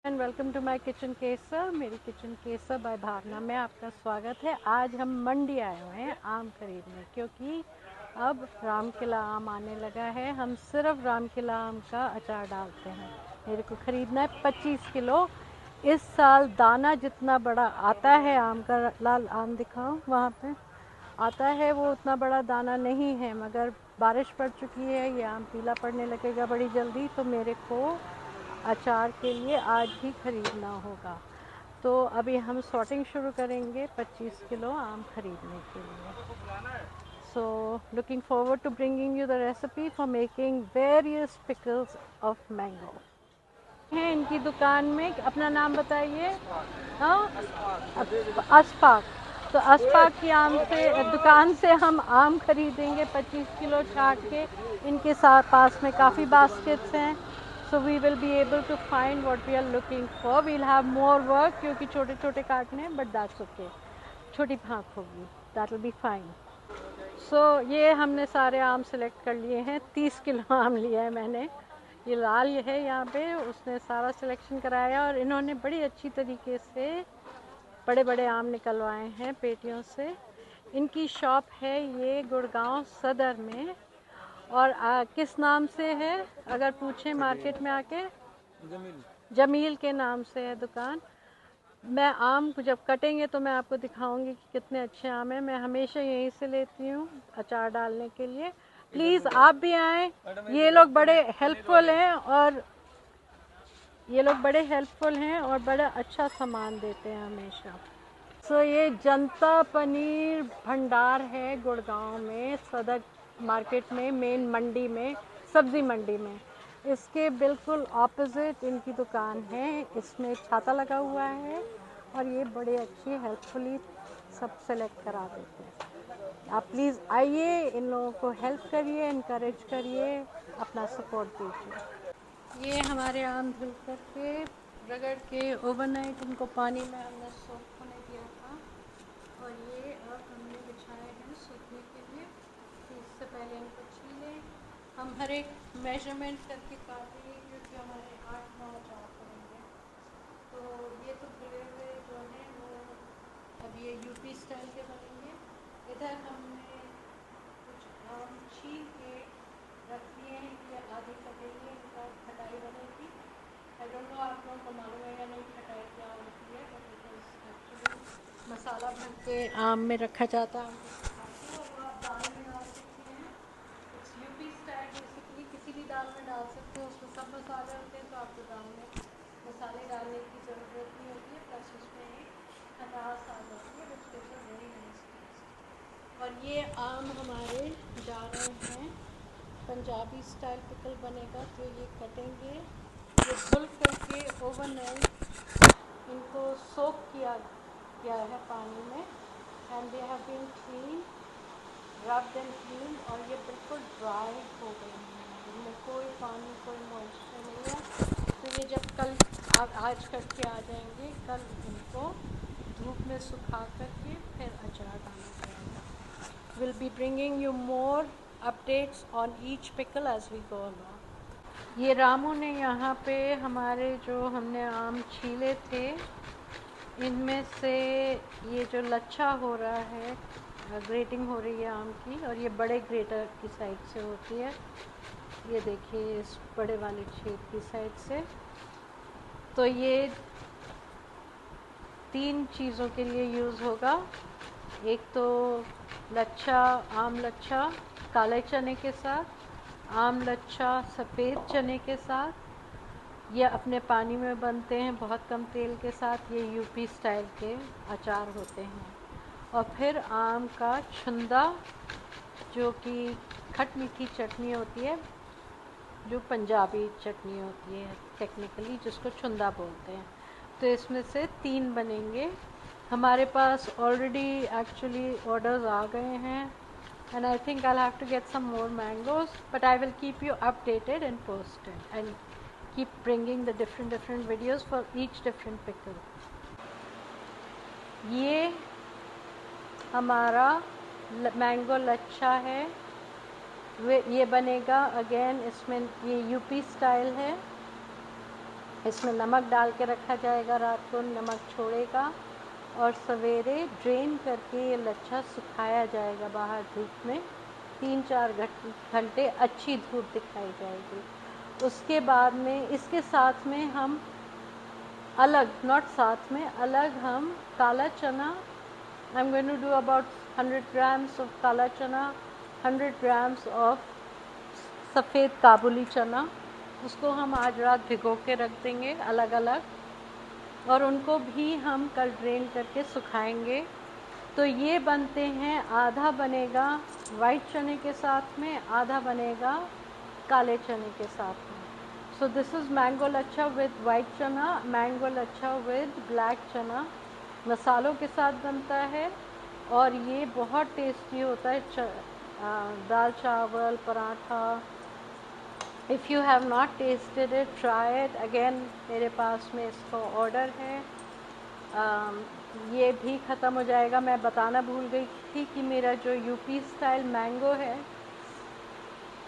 And welcome to my kitchen Kesar. मेरी kitchen केसर bye भावना में आपका स्वागत है। आज हम मंडी आए हुए हैं आम खरीदने, क्योंकि अब रामकिला आम आने लगा है। हम सिर्फ रामकिला आम का अचार डालते हैं। मेरे को ख़रीदना है 25 किलो। इस साल दाना जितना बड़ा आता है आम का, लाल आम दिखाओ वहाँ पे आता है, वो उतना बड़ा दाना नहीं है, मगर बारिश पड़ चुकी है, ये आम पीला पड़ने लगेगा बड़ी जल्दी, तो मेरे को अचार के लिए आज ही ख़रीदना होगा। तो अभी हम सॉर्टिंग शुरू करेंगे 25 किलो आम खरीदने के लिए। So looking forward to bringing you the recipe for making various pickles of mango. हैं इनकी दुकान में, अपना नाम बताइए। हाँ, अशफाक। तो अशफाक की आम से दुकान से हम आम खरीदेंगे 25 किलो छाट के। इनके साथ पास में काफ़ी बास्केट्स हैं, so we will be able to find what we are looking for. We'll have more work क्योंकि छोटे छोटे काटने हैं, but that's okay, छोटी फाँक होगी, that will be fine. So ये हमने सारे आम सेलेक्ट कर लिए हैं। 30 किलो आम लिया है मैंने। ये लाल है यहाँ पे, उसने सारा सिलेक्शन कराया और इन्होंने बड़ी अच्छी तरीके से बड़े बड़े आम निकलवाए हैं पेटियों से। इनकी शॉप है ये गुड़गांव सदर में। और किस नाम से है अगर पूछें मार्केट में आके? जमील के नाम से है दुकान। मैं आम जब कटेंगे तो मैं आपको दिखाऊंगी कि कितने अच्छे आम हैं। मैं हमेशा यहीं से लेती हूँ अचार डालने के लिए। प्लीज़ आप भी आएँ। ये लोग बड़े हेल्पफुल हैं और बड़ा अच्छा सामान देते हैं हमेशा। सो ये जनता पनीर भंडार है गुड़गांव में, सदर मार्केट में, मेन मंडी में, सब्जी मंडी में। इसके बिल्कुल ऑपोजिट इनकी दुकान है। इसमें छाता लगा हुआ है और ये बड़े अच्छी हेल्पफुली सब सेलेक्ट करा देते हैं। आप प्लीज़ आइए, इन लोगों को हेल्प करिए, इनकरेज करिए, अपना सपोर्ट दीजिए। ये हमारे आम धुल करके रगड़ के ओवरनाइट इनको पानी में हमने सोख होने दिया था और ये अब हमने बिछाए हैं सूखने के लिए। तो इससे पहले इनको छीलें। हम हर एक मेजरमेंट करके काटेंगे क्योंकि हमारे 8-9 अचार पड़ेंगे। तो ये तो धुले हुए जो हैं वो अब ये यूपी स्टाइल के बनेंगे। इधर हमने कुछ आम छील के रख दिए हैं कि आधे कटेंगे, इनका खटाई बनेगी। आई डोंट नो आप लोगों को मालूम है या नहीं खटाई क्या होती है, बट बिकॉज एक्चुअली मसाला भर के आम में रखा जाता है। और वो आप दाल में डाल सकते हैं। इट्स यूपी स्टाइल बेसिकली, किसी भी दाल में डाल सकते हो, उसमें सब मसाले होते हैं, तो आपको दाल में मसाले डालने की ज़रूरत नहीं होती है। प्लस उसमें एक खटास आ जाती है which gives a very nice test. और ये आम हमारे जा रहे हैं, पंजाबी स्टाइल पिकल बनेगा। तो ये कटेंगे, ये धुल करके ओवरनाइट इनको सोक किया है पानी में, and they have been clean, rubbed and clean, और ये बिल्कुल ड्राई हो गए हैं, इनमें कोई पानी कोई मॉइस्चर नहीं है। तो ये जब कल आज करके आ जाएंगे, कल इनको धूप में सुखा करके फिर अचार डाला जाएगा। Will be bringing you more updates on each pickle as we go along. ये रामू ने यहाँ पे हमारे जो हमने आम छीले थे इनमें से ये जो लच्छा हो रहा है, ग्रेटिंग हो रही है आम की, और ये बड़े ग्रेटर की साइड से होती है। ये देखिए इस बड़े वाले छेद की साइड से। तो ये 3 चीज़ों के लिए यूज़ होगा। एक तो लच्छा, आम लच्छा काले चने के साथ, आम लच्छा सफ़ेद चने के साथ, ये अपने पानी में बनते हैं बहुत कम तेल के साथ। ये यूपी स्टाइल के अचार होते हैं। और फिर आम का छुंदा, जो कि खट मीठी चटनी होती है, जो पंजाबी चटनी होती है टेक्निकली, जिसको छुंदा बोलते हैं। तो इसमें से 3 बनेंगे। हमारे पास ऑलरेडी एक्चुअली ऑर्डर्स आ गए हैं, and I think I'll have to get some more mangoes, but I will keep you updated and posted and keep bringing the different videos for each different pickle. ये हमारा mango लच्छा है, ये बनेगा again. इसमें ये UP style है। इसमें नमक डाल के रखा जाएगा, रात को नमक छोड़ेगा और सवेरे ड्रेन करके ये लच्छा सुखाया जाएगा बाहर धूप में 3-4 घंटे अच्छी धूप दिखाई जाएगी। उसके बाद में इसके साथ में हम अलग, नॉट साथ में, अलग हम काला चना, I am going to do about 100 grams of kala chana, 100 grams of सफ़ेद काबुली चना, उसको हम आज रात भिगो के रख देंगे अलग अलग, और उनको भी हम कल ड्रेन करके सुखाएंगे। तो ये बनते हैं, आधा बनेगा वाइट चने के साथ में, आधा बनेगा काले चने के साथ में। सो this is mango lachha with white चना, मैंगो लच्छा विद ब्लैक चना, मसालों के साथ बनता है और ये बहुत टेस्टी होता है। दाल चावल, paratha. If you have not tested it, try it again. मेरे पास में इसका ऑर्डर है। ये भी ख़त्म हो जाएगा। मैं बताना भूल गई थी कि मेरा जो यूपी स्टाइल मैंगो है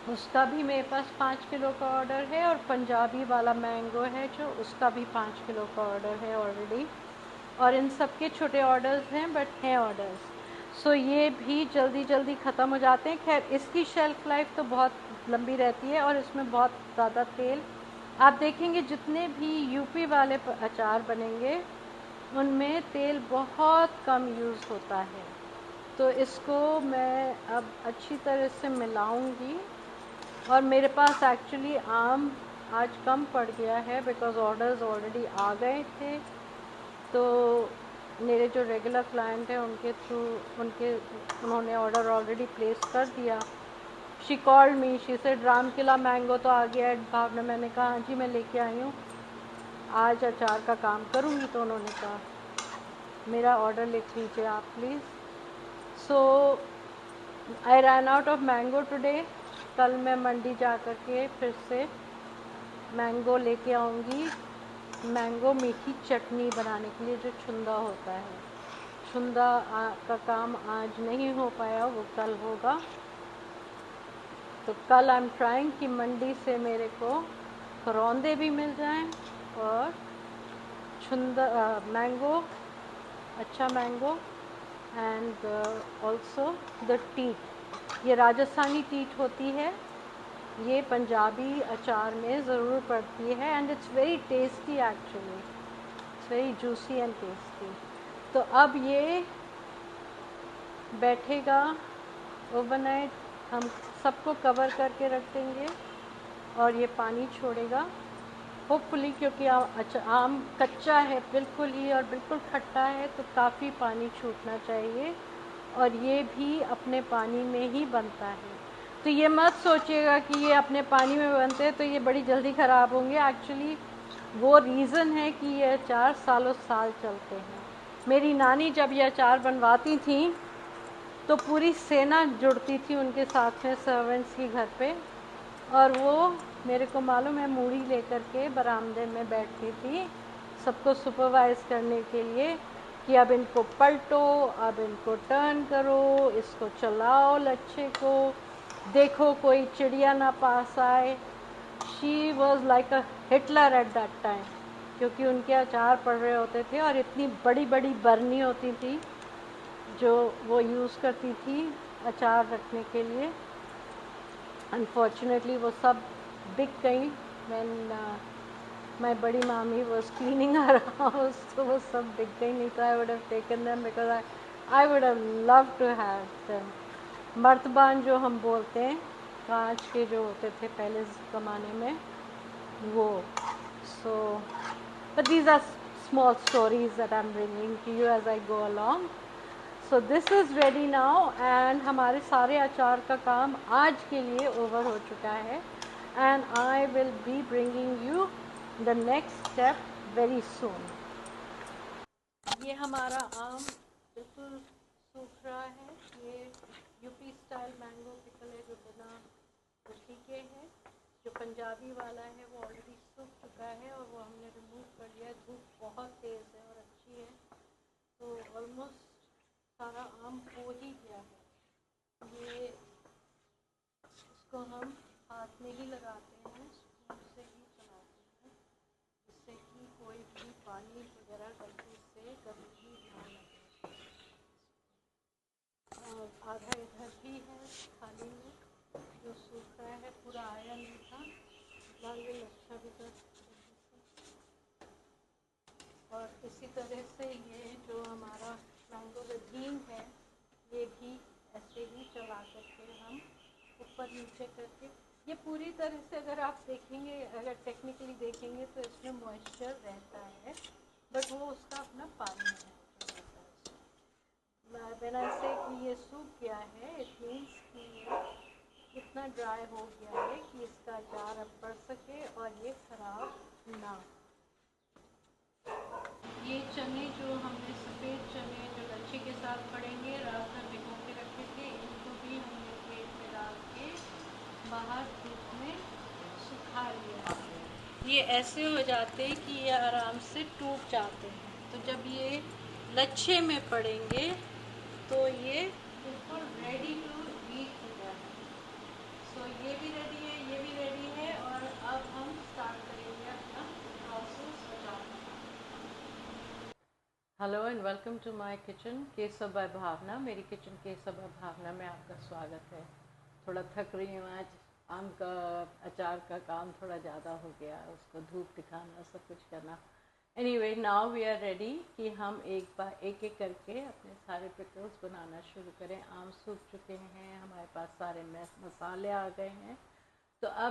उसका भी मेरे पास 5 किलो का ऑर्डर है, और पंजाबी वाला मैंगो है जो, उसका भी 5 किलो का ऑर्डर है ऑलरेडी। और इन सब के छोटे ऑर्डर्स हैं, बट हैं ऑर्डर्स। सो ये भी जल्दी जल्दी ख़त्म हो जाते हैं। खैर, इसकी शेल्फ़ लाइफ तो बहुत लंबी रहती है और इसमें बहुत ज़्यादा तेल, आप देखेंगे जितने भी यूपी वाले अचार बनेंगे उनमें तेल बहुत कम यूज़ होता है। तो इसको मैं अब अच्छी तरह से मिलाऊंगी। और मेरे पास एक्चुअली आम आज कम पड़ गया है बिकॉज़ ऑर्डर्स ऑलरेडी आ गए थे। तो मेरे जो रेगुलर क्लाइंट हैं उनके थ्रू उन्होंने ऑर्डर ऑलरेडी प्लेस कर दिया। She called me, she said Ram Qila mango तो आ गया है भावना। मैंने कहा हाँ जी, मैं लेके आई हूँ, आज अचार का काम करूँगी। तो उन्होंने कहा मेरा ऑर्डर लिख लीजिए आप please. So I ran out of mango today. कल मैं मंडी जा कर के फिर से मैंगो लेके आऊँगी, मैंगो मीठी चटनी बनाने के लिए, जो छुंदा होता है। छुंदा का काम आज नहीं हो पाया, वो कल होगा। तो कल आई एम ट्राइंग कि मंडी से मेरे को करौंदे भी मिल जाएं और छुंदा मैंगो, अच्छा mango, and also the tit. ये राजस्थानी टीट होती है, ये पंजाबी अचार में ज़रूर पड़ती है, and it's very tasty actually, it's very juicy and tasty. तो अब ये बैठेगा ओवरनाइट, हम सबको कवर करके रख देंगे और ये पानी छोड़ेगा होपफुली, क्योंकि आम कच्चा है बिल्कुल ही और बिल्कुल खट्टा है, तो काफ़ी पानी छूटना चाहिए और ये भी अपने पानी में ही बनता है। तो ये मत सोचिएगा कि ये अपने पानी में बनते हैं तो ये बड़ी जल्दी ख़राब होंगे। एक्चुअली वो रीज़न है कि ये अचार सालों साल चलते हैं। मेरी नानी जब ये अचार बनवाती थी तो पूरी सेना जुड़ती थी उनके साथ में, सर्वेंट्स की घर पे, और वो मेरे को मालूम है मूढ़ी लेकर के बरामदे में बैठती थी सबको सुपरवाइज़ करने के लिए कि अब इनको पलटो, अब इनको टर्न करो, इसको चलाओ लच्छे को, देखो कोई चिड़िया ना पास आए। She was like a Hitler at that time, क्योंकि उनके अचार पड़ रहे होते थे और इतनी बड़ी बड़ी बरनी होती थी जो वो यूज़ करती थी अचार रखने के लिए। अनफॉर्चुनेटली वो सब बिक गई व्हेन माय बड़ी मामी वाज क्लीनिंग हर हाउस, तो वो सब बिक गई, नहीं तो I would have taken them because I would have love to have them. मर्तबान जो हम बोलते हैं, कांच के जो होते थे पहले ज़माने में वो। So but these are small stories that I am bringing to you as I go along. So this is ready now, and हमारे सारे अचार का काम आज के लिए ओवर हो चुका है, and I will be bringing you the next step very soon. ये हमारा आम बिल्कुल सूख रहा है। ये यूपी स्टाइल मैंगो पिकल है जो बिना गुठली के है। जो पंजाबी वाला है वो ऑलरेडी सूख चुका है और वो हमने रिमूव कर लिया। धूप बहुत तेज़ है और अच्छी है, तो ऑलमोस्ट सारा आम हो ही गया है। ये इसको हम हाथ में ही लगाते हैं, स्पून से ही चलाते हैं, जिससे कोई भी पानी वगैरह गलती से कभी भी ना लगे। और आधा इधर भी है थाली में जो सूख रहा है, पूरा आया नहीं था, लाल भी अच्छा भी कर। और इसी तरह से ये जो हमारा मैंगो विधीन है, ये भी ऐसे ही चला करके हम ऊपर नीचे करके, ये पूरी तरह से अगर आप देखेंगे, अगर टेक्निकली देखेंगे तो इसमें मॉइस्चर रहता है, बट वो उसका अपना पानी है। बिना से कि ये सूख गया है, इट मीन्स कि ये इतना ड्राई हो गया है कि इसका अचार अब पड़ सके और ये खराब ना। ये चने जो हमने सफ़ेद चने जो लच्छे के साथ पड़ेंगे, रात भर भिगो के रखे थे, इनको भी हमने प्लेट में डाल के बाहर धूप में सुखा लिया है। ये ऐसे हो जाते हैं कि ये आराम से टूट जाते हैं। तो जब ये लच्छे में पड़ेंगे तो ये बिल्कुल रेडी टू ईट हो जाए। सो ये भी रेडी है, ये भी रेडी है, और अब हम स्टार्ट करेंगे अपना प्रोसेस बनाना। Hello and welcome to my kitchen Kesav by Bhavna. मेरी किचन केसव बाय भावना में आपका स्वागत है। थोड़ा थक रही हूँ आज, आम का अचार का काम थोड़ा ज़्यादा हो गया, उसको धूप दिखाना, सब कुछ करना। Anyway, now we are ready कि हम एक एक करके अपने सारे पिकल्स बनाना शुरू करें। आम सूख चुके हैं, हमारे पास सारे मसाले आ गए हैं। तो अब